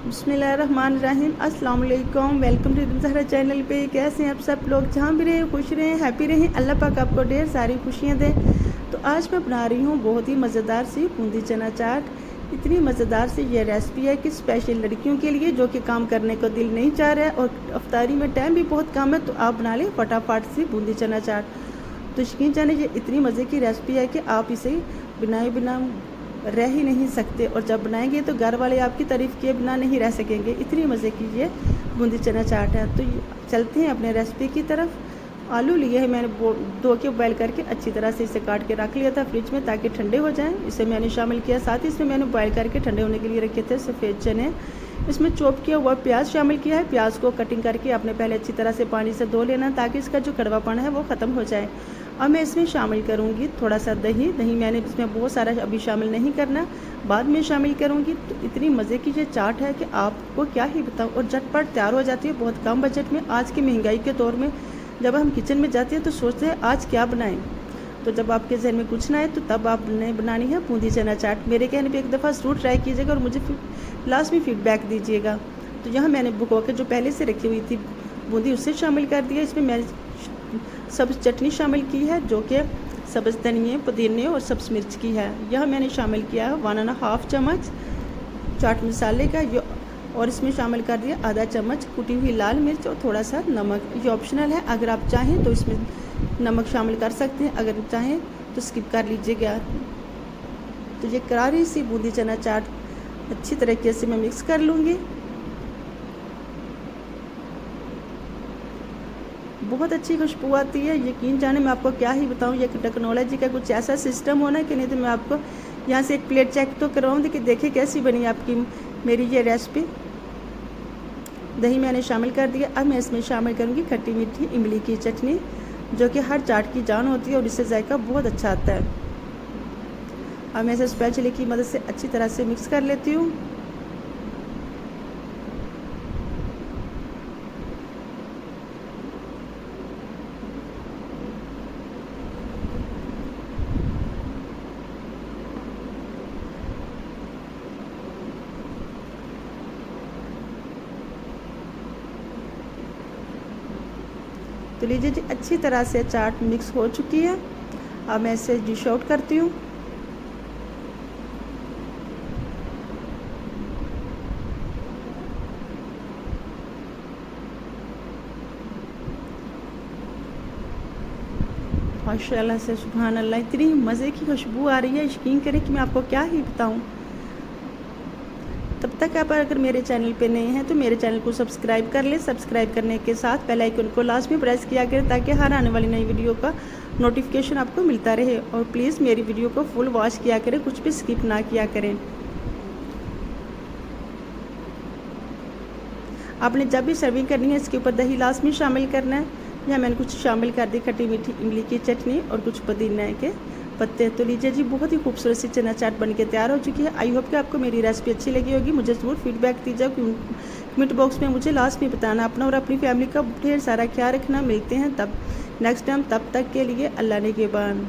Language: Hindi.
बिस्मिल्लाहिर्रहमानिर्रहीम। अस्सलाम वालेकुम। वेलकम टू ज़हरा चैनल पे। कैसे हैं आप सब लोग? जहाँ भी रहें खुश रहें, हैप्पी रहें। अल्लाह पाक आपको ढेर सारी खुशियाँ दें। तो आज मैं बना रही हूँ बहुत ही मज़ेदार सी बूंदी चना चाट। इतनी मज़ेदार सी ये रेसिपी है कि स्पेशल लड़कियों के लिए जो कि काम करने को दिल नहीं चाह रहा है और अफ्तारी में टाइम भी बहुत कम है, तो आप बना लें फटाफट सी बूंदी चना चाट। तो यकीन जाने ये इतनी मज़े की रेसिपी है कि आप इसे बनाए बिना रह ही नहीं सकते, और जब बनाएंगे तो घर वाले आपकी तारीफ़ किए बिना नहीं रह सकेंगे। इतनी मज़े की ये बूंदी चना चाट है। तो चलते हैं अपने रेसिपी की तरफ। आलू लिए हैं मैंने, धो के बॉयल करके अच्छी तरह से इसे काट के रख लिया था फ्रिज में ताकि ठंडे हो जाएं। इसे मैंने शामिल किया, साथ ही इसमें मैंने बॉयल करके ठंडे होने के लिए रखे थे सफ़ेद चने। इसमें चॉप किया हुआ प्याज शामिल किया है। प्याज को कटिंग करके आपने पहले अच्छी तरह से पानी से धो लेना ताकि इसका जो कड़वापन है वो ख़त्म हो जाए। अब मैं इसमें शामिल करूंगी थोड़ा सा दही। दही मैंने इसमें बहुत सारा अभी शामिल नहीं करना, बाद में शामिल करूंगी। तो इतनी मज़े की ये चाट है कि आपको क्या ही बताऊं, और झटपट तैयार हो जाती है बहुत कम बजट में। आज की महंगाई के दौर में जब हम किचन में जाते हैं तो सोचते हैं आज क्या बनाएं। तो जब आपके जहन में कुछ ना आए तो तब आपने बनानी है बूंदी चना चाट। मेरे कहने पे एक दफ़ा ज़रूर ट्राई कीजिएगा और मुझे लास्ट में फीडबैक दीजिएगा। तो यहाँ मैंने भिगो के जो पहले से रखी हुई थी बूंदी उससे शामिल कर दिया। इसमें मैं सब्ज़ चटनी शामिल की है जो कि सब्ज़ धनिए, पुदीने और सब्ज़ मिर्च की है। यह मैंने शामिल किया है 1.5 चम्मच चाट मसाले का, और इसमें शामिल कर दिया आधा चम्मच कुटी हुई लाल मिर्च और थोड़ा सा नमक। ये ऑप्शनल है, अगर आप चाहें तो इसमें नमक शामिल कर सकते हैं, अगर चाहें तो स्किप कर लीजिएगा। तो ये करारी सी बूंदी चना चाट अच्छी तरीके से मैं मिक्स कर लूँगी। बहुत अच्छी खुशबू आती है। यकीन जाने मैं आपको क्या ही बताऊं, ये टेक्नोलॉजी का कुछ ऐसा सिस्टम होना कि नहीं तो मैं आपको यहाँ से एक प्लेट चेक तो करवाऊँ कि देखिए कैसी बनी आपकी मेरी ये रेसिपी। दही मैंने शामिल कर दिया। अब मैं इसमें शामिल करूँगी खट्टी मीठी इमली की चटनी, जो कि हर चाट की जान होती है और इससे जायका बहुत अच्छा आता है। अब मैं इसे स्पैचुला की मदद से अच्छी तरह से मिक्स कर लेती हूँ। तो लीजिए जी, अच्छी तरह से चाट मिक्स हो चुकी है। अब मैं इसे डिश आउट करती हूँ। माशाल्लाह से सुभान अल्लाह, इतनी मज़े की खुशबू आ रही है, यकीन करें कि मैं आपको क्या ही बताऊँ। तब तक आप अगर मेरे चैनल पे नए हैं तो मेरे चैनल को सब्सक्राइब कर लें। सब्सक्राइब करने के साथ बेल आइकन को लास्ट में प्रेस किया करें ताकि हर आने वाली नई वीडियो का नोटिफिकेशन आपको मिलता रहे। और प्लीज़ मेरी वीडियो को फुल वॉच किया करें, कुछ भी स्किप ना किया करें। आपने जब भी सर्विंग करनी है इसके ऊपर दही लास्ट में शामिल करना है। यहाँ मैंने कुछ शामिल कर दी खट्टी मीठी इमली की चटनी और कुछ पुदीने के पत्ते। तो लीजिए जी, बहुत ही खूबसूरत सी चना चाट बनके तैयार हो चुकी है। आई होप कि आपको मेरी रेसिपी अच्छी लगी होगी। मुझे ज़रूर फीडबैक दीजिए कमेंट बॉक्स में, मुझे लास्ट में बताना। अपना और अपनी फैमिली का ढेर सारा ख्याल रखना। मिलते हैं तब नेक्स्ट टाइम, तब तक के लिए अल्लाह ने के बान।